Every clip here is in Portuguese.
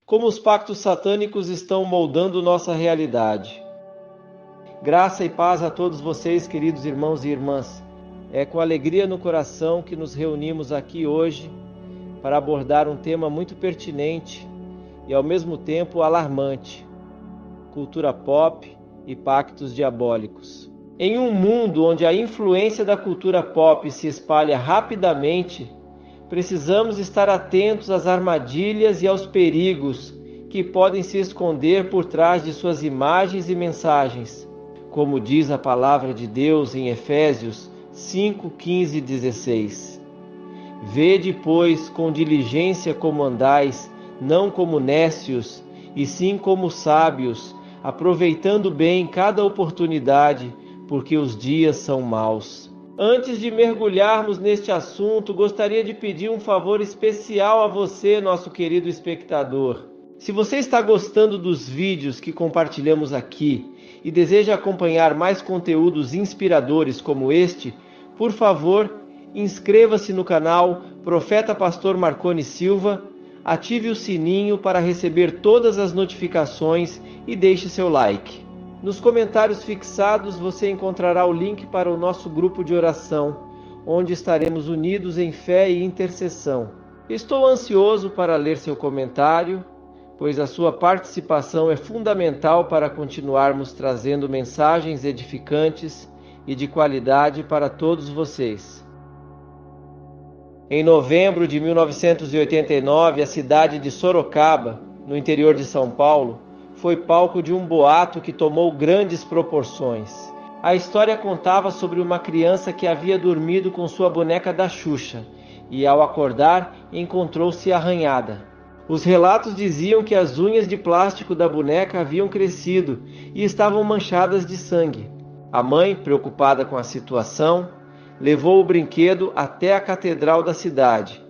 como os pactos satânicos estão moldando nossa realidade. Graça e paz a todos vocês, queridos irmãos e irmãs. É com alegria no coração que nos reunimos aqui hoje para abordar um tema muito pertinente e ao mesmo tempo alarmante: cultura pop e pactos diabólicos. Em um mundo onde a influência da cultura pop se espalha rapidamente, precisamos estar atentos às armadilhas e aos perigos que podem se esconder por trás de suas imagens e mensagens. Como diz a palavra de Deus em Efésios 5, 15 e 16. Vede, pois, com diligência como andais, não como nécios, e sim como sábios, aproveitando bem cada oportunidade, porque os dias são maus. Antes de mergulharmos neste assunto, gostaria de pedir um favor especial a você, nosso querido espectador. Se você está gostando dos vídeos que compartilhamos aqui e deseja acompanhar mais conteúdos inspiradores como este, por favor, inscreva-se no canal Profeta Pastor Marconi Silva, ative o sininho para receber todas as notificações e deixe seu like. Nos comentários fixados você encontrará o link para o nosso grupo de oração, onde estaremos unidos em fé e intercessão. Estou ansioso para ler seu comentário, pois a sua participação é fundamental para continuarmos trazendo mensagens edificantes e de qualidade para todos vocês. Em novembro de 1989, a cidade de Sorocaba, no interior de São Paulo, foi palco de um boato que tomou grandes proporções. A história contava sobre uma criança que havia dormido com sua boneca da Xuxa e, ao acordar, encontrou-se arranhada. Os relatos diziam que as unhas de plástico da boneca haviam crescido e estavam manchadas de sangue. A mãe, preocupada com a situação, levou o brinquedo até a catedral da cidade,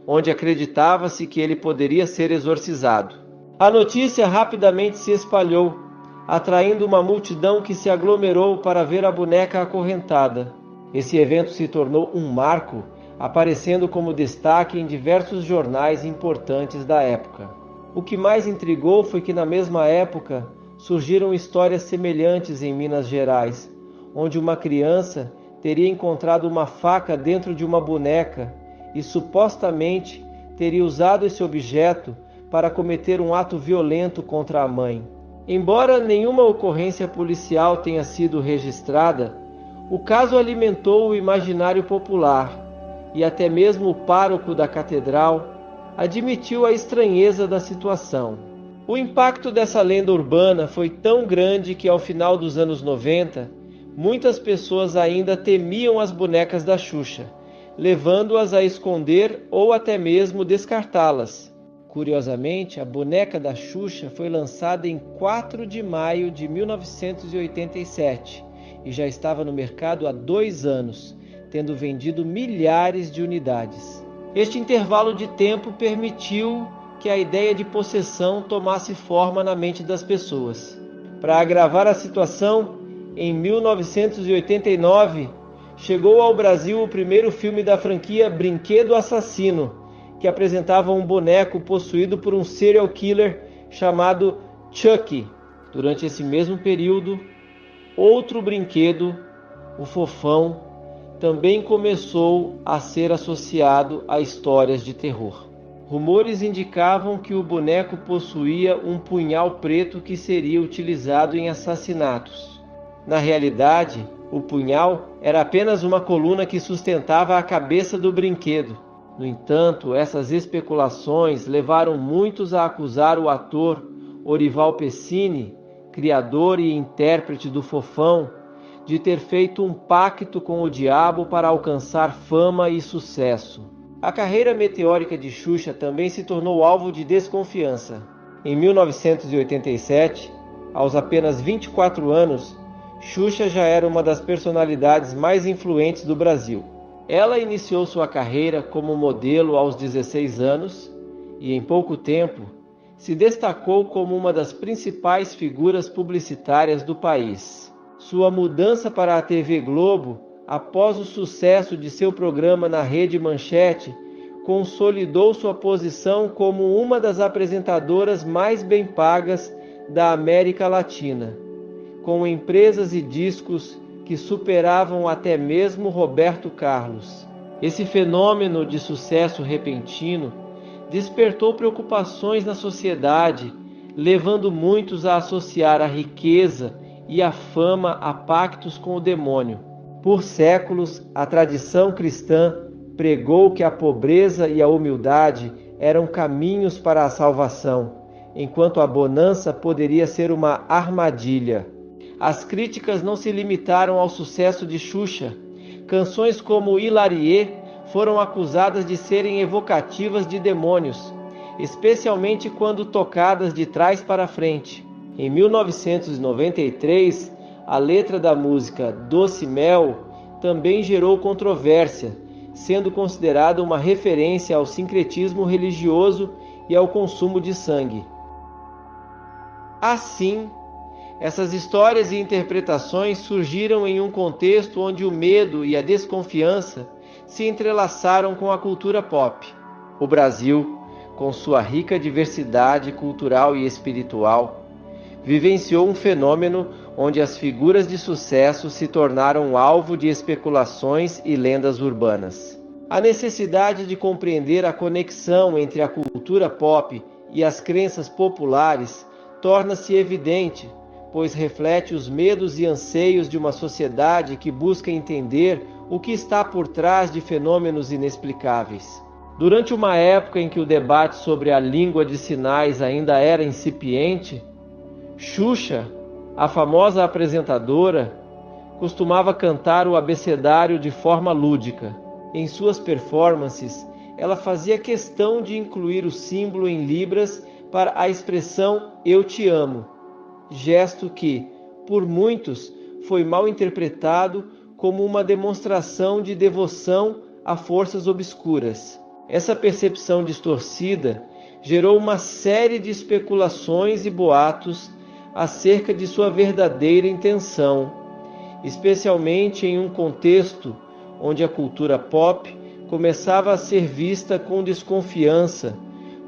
onde acreditava-se que ele poderia ser exorcizado. A notícia rapidamente se espalhou, atraindo uma multidão que se aglomerou para ver a boneca acorrentada. Esse evento se tornou um marco, aparecendo como destaque em diversos jornais importantes da época. O que mais intrigou foi que na mesma época surgiram histórias semelhantes em Minas Gerais, onde uma criança teria encontrado uma faca dentro de uma boneca e supostamente teria usado esse objeto para cometer um ato violento contra a mãe. Embora nenhuma ocorrência policial tenha sido registrada, o caso alimentou o imaginário popular e até mesmo o pároco da catedral admitiu a estranheza da situação. O impacto dessa lenda urbana foi tão grande que ao final dos anos 90, muitas pessoas ainda temiam as bonecas da Xuxa, levando-as a esconder ou até mesmo descartá-las. Curiosamente, a boneca da Xuxa foi lançada em 4 de maio de 1987 e já estava no mercado há 2 anos, tendo vendido milhares de unidades. Este intervalo de tempo permitiu que a ideia de possessão tomasse forma na mente das pessoas. Para agravar a situação, em 1989, chegou ao Brasil o primeiro filme da franquia Brinquedo Assassino, que apresentava um boneco possuído por um serial killer chamado Chucky. Durante esse mesmo período, outro brinquedo, o Fofão, também começou a ser associado a histórias de terror. Rumores indicavam que o boneco possuía um punhal preto que seria utilizado em assassinatos. Na realidade, o punhal era apenas uma coluna que sustentava a cabeça do brinquedo. No entanto, essas especulações levaram muitos a acusar o ator Orival Pessini, criador e intérprete do Fofão, de ter feito um pacto com o diabo para alcançar fama e sucesso. A carreira meteórica de Xuxa também se tornou alvo de desconfiança. Em 1987, aos apenas 24 anos, Xuxa já era uma das personalidades mais influentes do Brasil. Ela iniciou sua carreira como modelo aos 16 anos e, em pouco tempo, se destacou como uma das principais figuras publicitárias do país. Sua mudança para a TV Globo, após o sucesso de seu programa na Rede Manchete, consolidou sua posição como uma das apresentadoras mais bem pagas da América Latina, com empresas e discos que superavam até mesmo Roberto Carlos. Esse fenômeno de sucesso repentino despertou preocupações na sociedade, levando muitos a associar a riqueza e a fama a pactos com o demônio. Por séculos, a tradição cristã pregou que a pobreza e a humildade eram caminhos para a salvação, enquanto a bonança poderia ser uma armadilha. As críticas não se limitaram ao sucesso de Xuxa. Canções como Hilarie foram acusadas de serem evocativas de demônios, especialmente quando tocadas de trás para frente. Em 1993, a letra da música Doce Mel também gerou controvérsia, sendo considerada uma referência ao sincretismo religioso e ao consumo de sangue. Assim, essas histórias e interpretações surgiram em um contexto onde o medo e a desconfiança se entrelaçaram com a cultura pop. O Brasil, com sua rica diversidade cultural e espiritual, vivenciou um fenômeno onde as figuras de sucesso se tornaram alvo de especulações e lendas urbanas. A necessidade de compreender a conexão entre a cultura pop e as crenças populares torna-se evidente, pois reflete os medos e anseios de uma sociedade que busca entender o que está por trás de fenômenos inexplicáveis. Durante uma época em que o debate sobre a língua de sinais ainda era incipiente, Xuxa, a famosa apresentadora, costumava cantar o abecedário de forma lúdica. Em suas performances, ela fazia questão de incluir o símbolo em libras para a expressão "Eu te amo", gesto que, por muitos, foi mal interpretado como uma demonstração de devoção a forças obscuras. Essa percepção distorcida gerou uma série de especulações e boatos acerca de sua verdadeira intenção, especialmente em um contexto onde a cultura pop começava a ser vista com desconfiança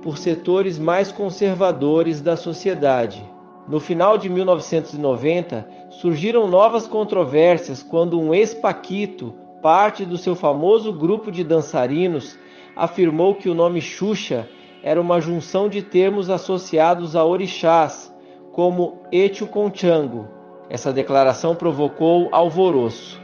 por setores mais conservadores da sociedade. No final de 1990, surgiram novas controvérsias quando um ex-paquito, parte do seu famoso grupo de dançarinos, afirmou que o nome Xuxa era uma junção de termos associados a orixás, como Etio Conchango. Essa declaração provocou alvoroço,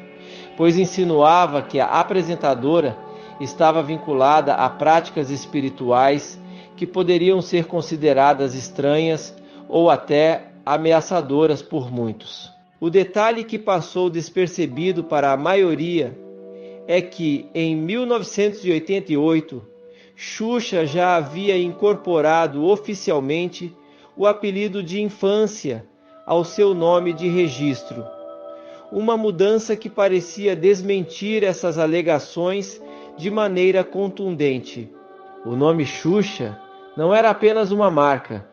pois insinuava que a apresentadora estava vinculada a práticas espirituais que poderiam ser consideradas estranhas ou até ameaçadoras por muitos. O detalhe que passou despercebido para a maioria é que, em 1988, Xuxa já havia incorporado oficialmente o apelido de infância ao seu nome de registro. Uma mudança que parecia desmentir essas alegações de maneira contundente. O nome Xuxa não era apenas uma marca.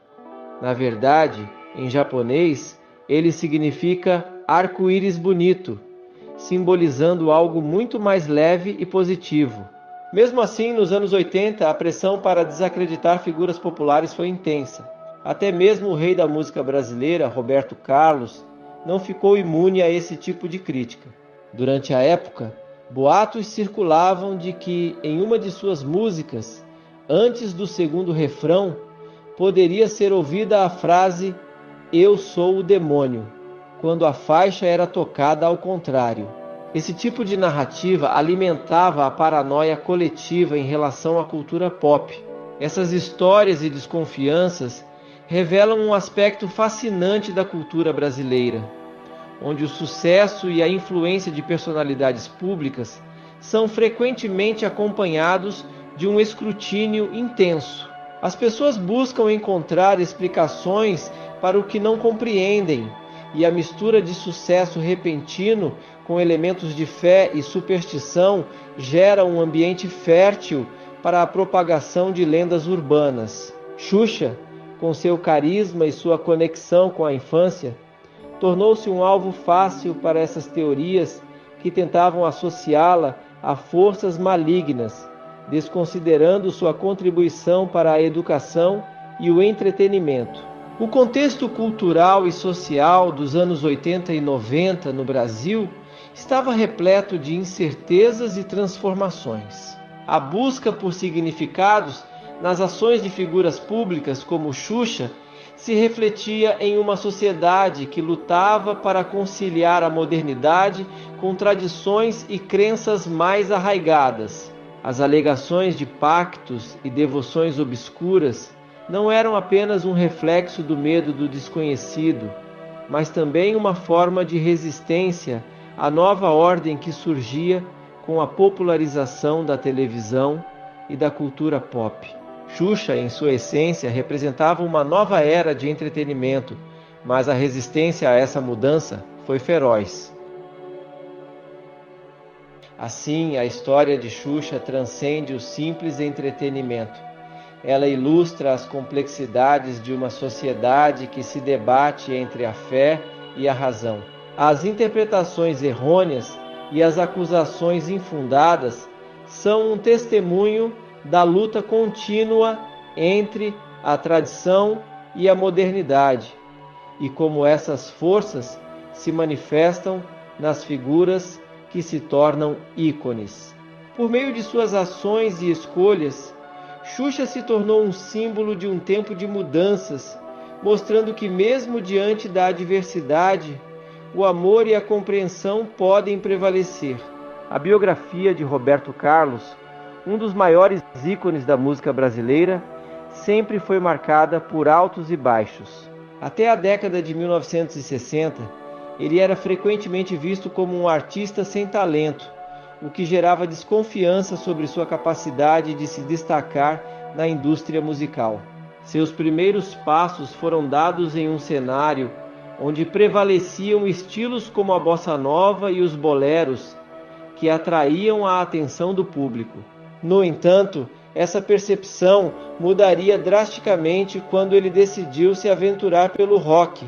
Na verdade, em japonês, ele significa arco-íris bonito, simbolizando algo muito mais leve e positivo. Mesmo assim, nos anos 80, a pressão para desacreditar figuras populares foi intensa. Até mesmo o rei da música brasileira, Roberto Carlos, não ficou imune a esse tipo de crítica. Durante a época, boatos circulavam de que, em uma de suas músicas, antes do segundo refrão, poderia ser ouvida a frase "Eu sou o demônio", quando a faixa era tocada ao contrário. Esse tipo de narrativa alimentava a paranoia coletiva em relação à cultura pop. Essas histórias e desconfianças revelam um aspecto fascinante da cultura brasileira, onde o sucesso e a influência de personalidades públicas são frequentemente acompanhados de um escrutínio intenso. As pessoas buscam encontrar explicações para o que não compreendem, e a mistura de sucesso repentino com elementos de fé e superstição gera um ambiente fértil para a propagação de lendas urbanas. Xuxa, com seu carisma e sua conexão com a infância, tornou-se um alvo fácil para essas teorias que tentavam associá-la a forças malignas, desconsiderando sua contribuição para a educação e o entretenimento. O contexto cultural e social dos anos 80 e 90 no Brasil estava repleto de incertezas e transformações. A busca por significados nas ações de figuras públicas como Xuxa se refletia em uma sociedade que lutava para conciliar a modernidade com tradições e crenças mais arraigadas. As alegações de pactos e devoções obscuras não eram apenas um reflexo do medo do desconhecido, mas também uma forma de resistência à nova ordem que surgia com a popularização da televisão e da cultura pop. Xuxa, em sua essência, representava uma nova era de entretenimento, mas a resistência a essa mudança foi feroz. Assim, a história de Xuxa transcende o simples entretenimento. Ela ilustra as complexidades de uma sociedade que se debate entre a fé e a razão. As interpretações errôneas e as acusações infundadas são um testemunho da luta contínua entre a tradição e a modernidade, e como essas forças se manifestam nas figuras que se tornam ícones. Por meio de suas ações e escolhas, Xuxa se tornou um símbolo de um tempo de mudanças, mostrando que mesmo diante da adversidade, o amor e a compreensão podem prevalecer. A biografia de Roberto Carlos, um dos maiores ícones da música brasileira, sempre foi marcada por altos e baixos. Até a década de 1960, ele era frequentemente visto como um artista sem talento, o que gerava desconfiança sobre sua capacidade de se destacar na indústria musical. Seus primeiros passos foram dados em um cenário onde prevaleciam estilos como a bossa nova e os boleros, que atraíam a atenção do público. No entanto, essa percepção mudaria drasticamente quando ele decidiu se aventurar pelo rock,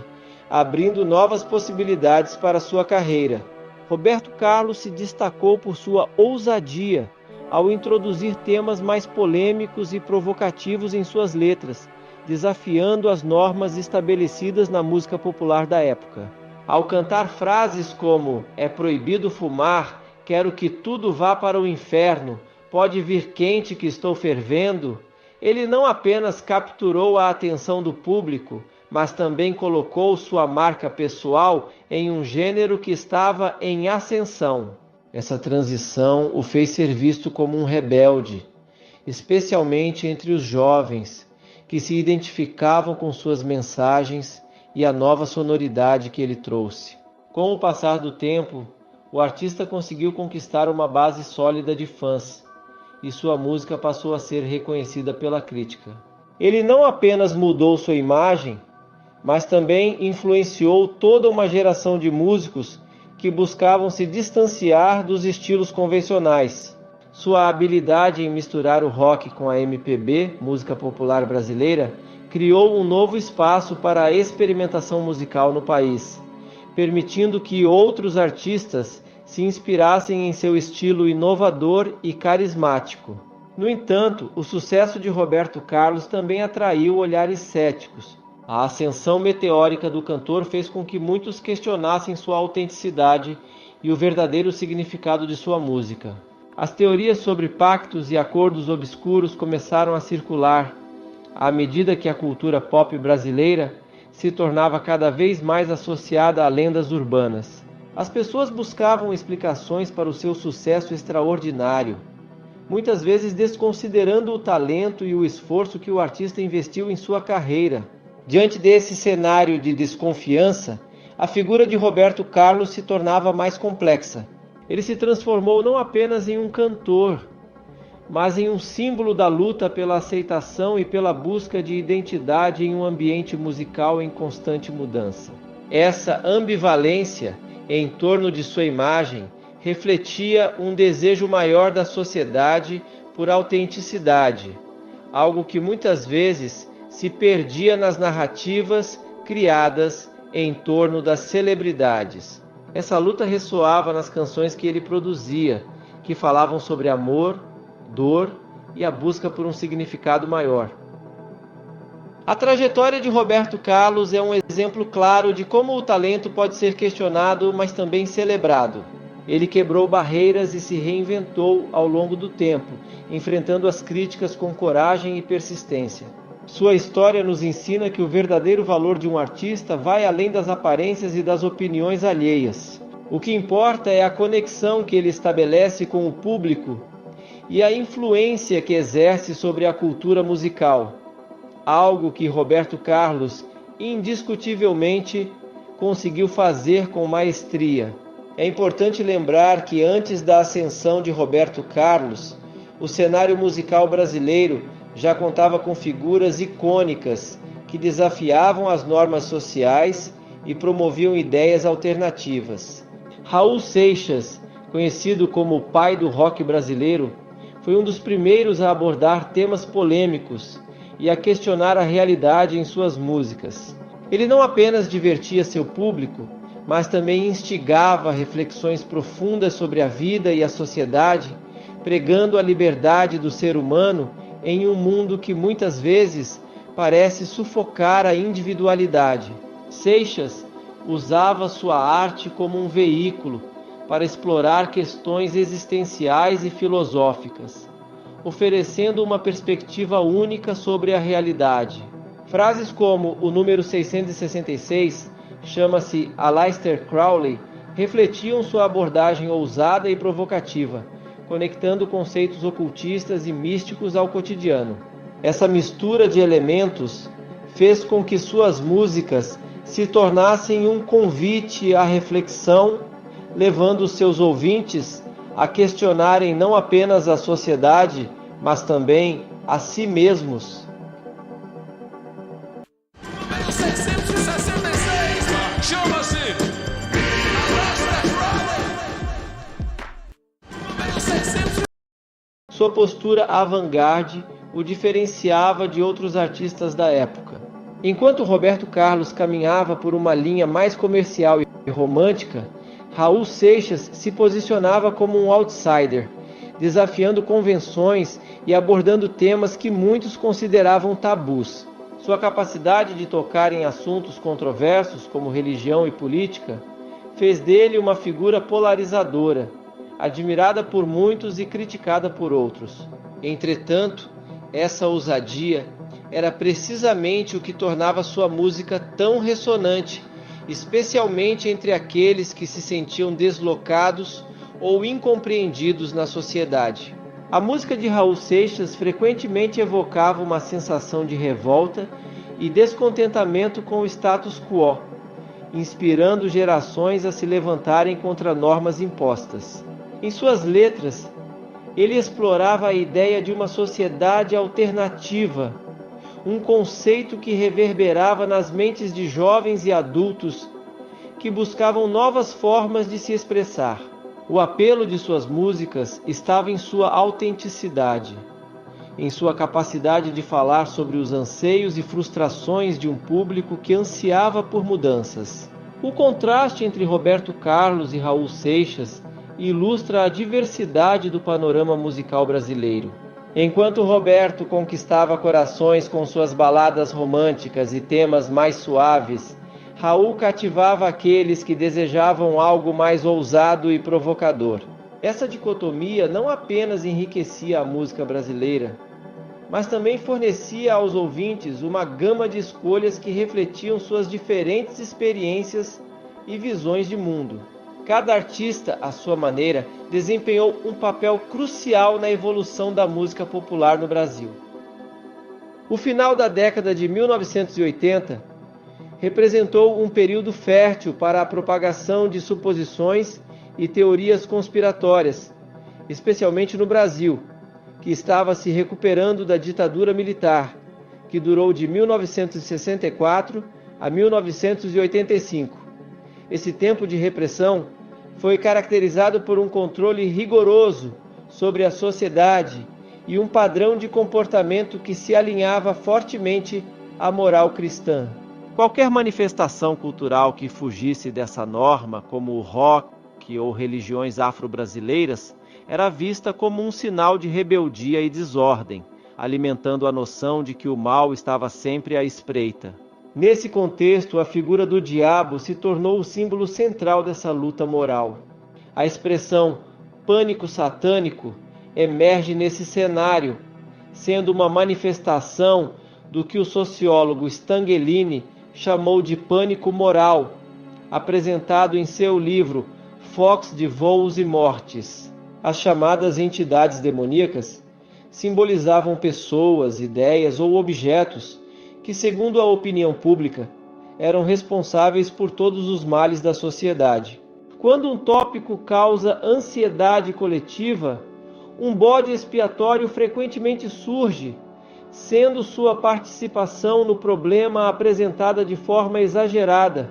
abrindo novas possibilidades para sua carreira. Roberto Carlos se destacou por sua ousadia ao introduzir temas mais polêmicos e provocativos em suas letras, desafiando as normas estabelecidas na música popular da época. Ao cantar frases como "é proibido fumar, quero que tudo vá para o inferno, pode vir quente que estou fervendo", ele não apenas capturou a atenção do público, mas também colocou sua marca pessoal em um gênero que estava em ascensão. Essa transição o fez ser visto como um rebelde, especialmente entre os jovens, que se identificavam com suas mensagens e a nova sonoridade que ele trouxe. Com o passar do tempo, o artista conseguiu conquistar uma base sólida de fãs, e sua música passou a ser reconhecida pela crítica. Ele não apenas mudou sua imagem, mas também influenciou toda uma geração de músicos que buscavam se distanciar dos estilos convencionais. Sua habilidade em misturar o rock com a MPB, música popular brasileira, criou um novo espaço para a experimentação musical no país, permitindo que outros artistas se inspirassem em seu estilo inovador e carismático. No entanto, o sucesso de Roberto Carlos também atraiu olhares céticos. A ascensão meteórica do cantor fez com que muitos questionassem sua autenticidade e o verdadeiro significado de sua música. As teorias sobre pactos e acordos obscuros começaram a circular, à medida que a cultura pop brasileira se tornava cada vez mais associada a lendas urbanas. As pessoas buscavam explicações para o seu sucesso extraordinário, muitas vezes desconsiderando o talento e o esforço que o artista investiu em sua carreira. Diante desse cenário de desconfiança, a figura de Roberto Carlos se tornava mais complexa. Ele se transformou não apenas em um cantor, mas em um símbolo da luta pela aceitação e pela busca de identidade em um ambiente musical em constante mudança. Essa ambivalência em torno de sua imagem refletia um desejo maior da sociedade por autenticidade, algo que muitas vezes se perdia nas narrativas criadas em torno das celebridades. Essa luta ressoava nas canções que ele produzia, que falavam sobre amor, dor e a busca por um significado maior. A trajetória de Roberto Carlos é um exemplo claro de como o talento pode ser questionado, mas também celebrado. Ele quebrou barreiras e se reinventou ao longo do tempo, enfrentando as críticas com coragem e persistência. Sua história nos ensina que o verdadeiro valor de um artista vai além das aparências e das opiniões alheias. O que importa é a conexão que ele estabelece com o público e a influência que exerce sobre a cultura musical, algo que Roberto Carlos indiscutivelmente conseguiu fazer com maestria. É importante lembrar que antes da ascensão de Roberto Carlos, o cenário musical brasileiro já contava com figuras icônicas que desafiavam as normas sociais e promoviam ideias alternativas. Raul Seixas, conhecido como o pai do rock brasileiro, foi um dos primeiros a abordar temas polêmicos e a questionar a realidade em suas músicas. Ele não apenas divertia seu público, mas também instigava reflexões profundas sobre a vida e a sociedade, pregando a liberdade do ser humano em um mundo que muitas vezes parece sufocar a individualidade. Seixas usava sua arte como um veículo para explorar questões existenciais e filosóficas, oferecendo uma perspectiva única sobre a realidade. Frases como o número 666 chama-se Aleister Crowley refletiam sua abordagem ousada e provocativa, conectando conceitos ocultistas e místicos ao cotidiano. Essa mistura de elementos fez com que suas músicas se tornassem um convite à reflexão, levando seus ouvintes a questionarem não apenas a sociedade, mas também a si mesmos. Sua postura avant-garde o diferenciava de outros artistas da época. Enquanto Roberto Carlos caminhava por uma linha mais comercial e romântica, Raul Seixas se posicionava como um outsider, desafiando convenções e abordando temas que muitos consideravam tabus. Sua capacidade de tocar em assuntos controversos como religião e política fez dele uma figura polarizadora, admirada por muitos e criticada por outros. Entretanto, essa ousadia era precisamente o que tornava sua música tão ressonante, especialmente entre aqueles que se sentiam deslocados ou incompreendidos na sociedade. A música de Raul Seixas frequentemente evocava uma sensação de revolta e descontentamento com o status quo, inspirando gerações a se levantarem contra normas impostas. Em suas letras, ele explorava a ideia de uma sociedade alternativa, um conceito que reverberava nas mentes de jovens e adultos que buscavam novas formas de se expressar. O apelo de suas músicas estava em sua autenticidade, em sua capacidade de falar sobre os anseios e frustrações de um público que ansiava por mudanças. O contraste entre Roberto Carlos e Raul Seixas ilustra a diversidade do panorama musical brasileiro. Enquanto Roberto conquistava corações com suas baladas românticas e temas mais suaves, Raul cativava aqueles que desejavam algo mais ousado e provocador. Essa dicotomia não apenas enriquecia a música brasileira, mas também fornecia aos ouvintes uma gama de escolhas que refletiam suas diferentes experiências e visões de mundo. Cada artista, à sua maneira, desempenhou um papel crucial na evolução da música popular no Brasil. O final da década de 1980 representou um período fértil para a propagação de suposições e teorias conspiratórias, especialmente no Brasil, que estava se recuperando da ditadura militar, que durou de 1964 a 1985. Esse tempo de repressão foi caracterizado por um controle rigoroso sobre a sociedade e um padrão de comportamento que se alinhava fortemente à moral cristã. Qualquer manifestação cultural que fugisse dessa norma, como o rock ou religiões afro-brasileiras, era vista como um sinal de rebeldia e desordem, alimentando a noção de que o mal estava sempre à espreita. Nesse contexto, a figura do diabo se tornou o símbolo central dessa luta moral. A expressão pânico satânico emerge nesse cenário, sendo uma manifestação do que o sociólogo Stangelini chamou de pânico moral, apresentado em seu livro Fox de Voos e Mortes. As chamadas entidades demoníacas simbolizavam pessoas, ideias ou objetos que, segundo a opinião pública, eram responsáveis por todos os males da sociedade. Quando um tópico causa ansiedade coletiva, um bode expiatório frequentemente surge, sendo sua participação no problema apresentada de forma exagerada,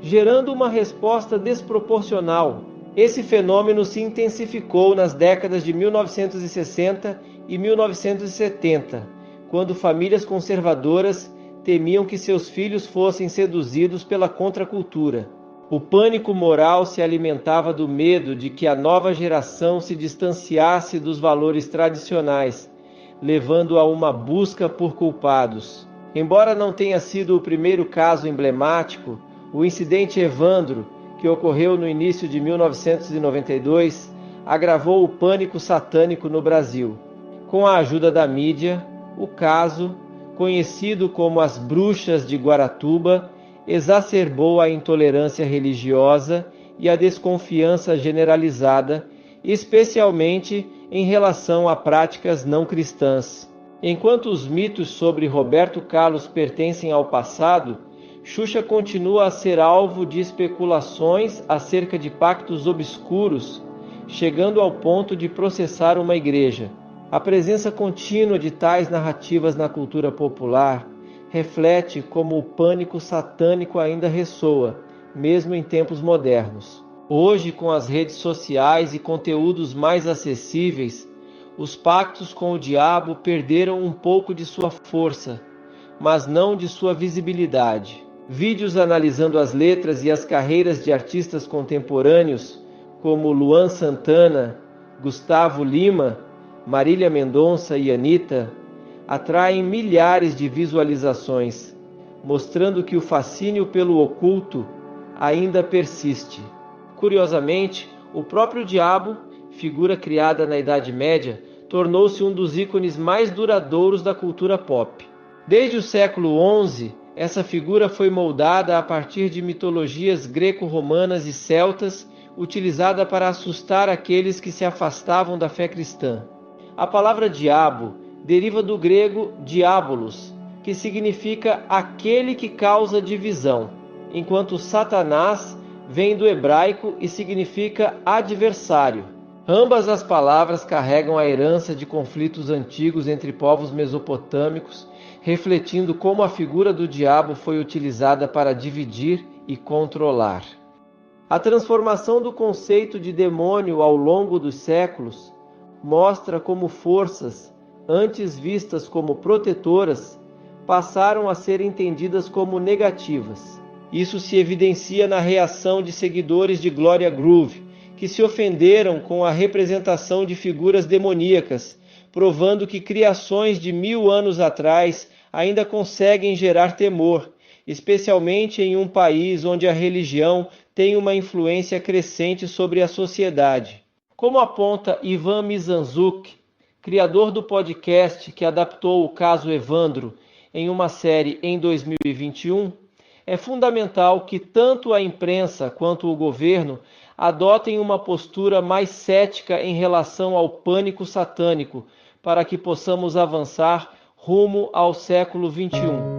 gerando uma resposta desproporcional. Esse fenômeno se intensificou nas décadas de 1960 e 1970, quando famílias conservadoras temiam que seus filhos fossem seduzidos pela contracultura. O pânico moral se alimentava do medo de que a nova geração se distanciasse dos valores tradicionais, levando a uma busca por culpados. Embora não tenha sido o primeiro caso emblemático, o incidente Evandro, que ocorreu no início de 1992, agravou o pânico satânico no Brasil. Com a ajuda da mídia, o caso, conhecido como as Bruxas de Guaratuba, exacerbou a intolerância religiosa e a desconfiança generalizada, especialmente em relação a práticas não cristãs. Enquanto os mitos sobre Roberto Carlos pertencem ao passado, Xuxa continua a ser alvo de especulações acerca de pactos obscuros, chegando ao ponto de processar uma igreja. A presença contínua de tais narrativas na cultura popular reflete como o pânico satânico ainda ressoa, mesmo em tempos modernos. Hoje, com as redes sociais e conteúdos mais acessíveis, os pactos com o diabo perderam um pouco de sua força, mas não de sua visibilidade. Vídeos analisando as letras e as carreiras de artistas contemporâneos, como Luan Santana, Gustavo Lima, Marília Mendonça e Anitta, atraem milhares de visualizações, mostrando que o fascínio pelo oculto ainda persiste. Curiosamente, o próprio diabo, figura criada na Idade Média, tornou-se um dos ícones mais duradouros da cultura pop. Desde o século XI, essa figura foi moldada a partir de mitologias greco-romanas e celtas, utilizada para assustar aqueles que se afastavam da fé cristã. A palavra diabo deriva do grego diabolos, que significa aquele que causa divisão, enquanto Satanás vem do hebraico e significa adversário. Ambas as palavras carregam a herança de conflitos antigos entre povos mesopotâmicos, refletindo como a figura do diabo foi utilizada para dividir e controlar. A transformação do conceito de demônio ao longo dos séculos mostra como forças, antes vistas como protetoras, passaram a ser entendidas como negativas. Isso se evidencia na reação de seguidores de Gloria Groove, que se ofenderam com a representação de figuras demoníacas, provando que criações de 1000 anos atrás ainda conseguem gerar temor, especialmente em um país onde a religião tem uma influência crescente sobre a sociedade. Como aponta Ivan Mizanzuki, criador do podcast que adaptou o caso Evandro em uma série em 2021, é fundamental que tanto a imprensa quanto o governo adotem uma postura mais cética em relação ao pânico satânico, para que possamos avançar rumo ao século XXI.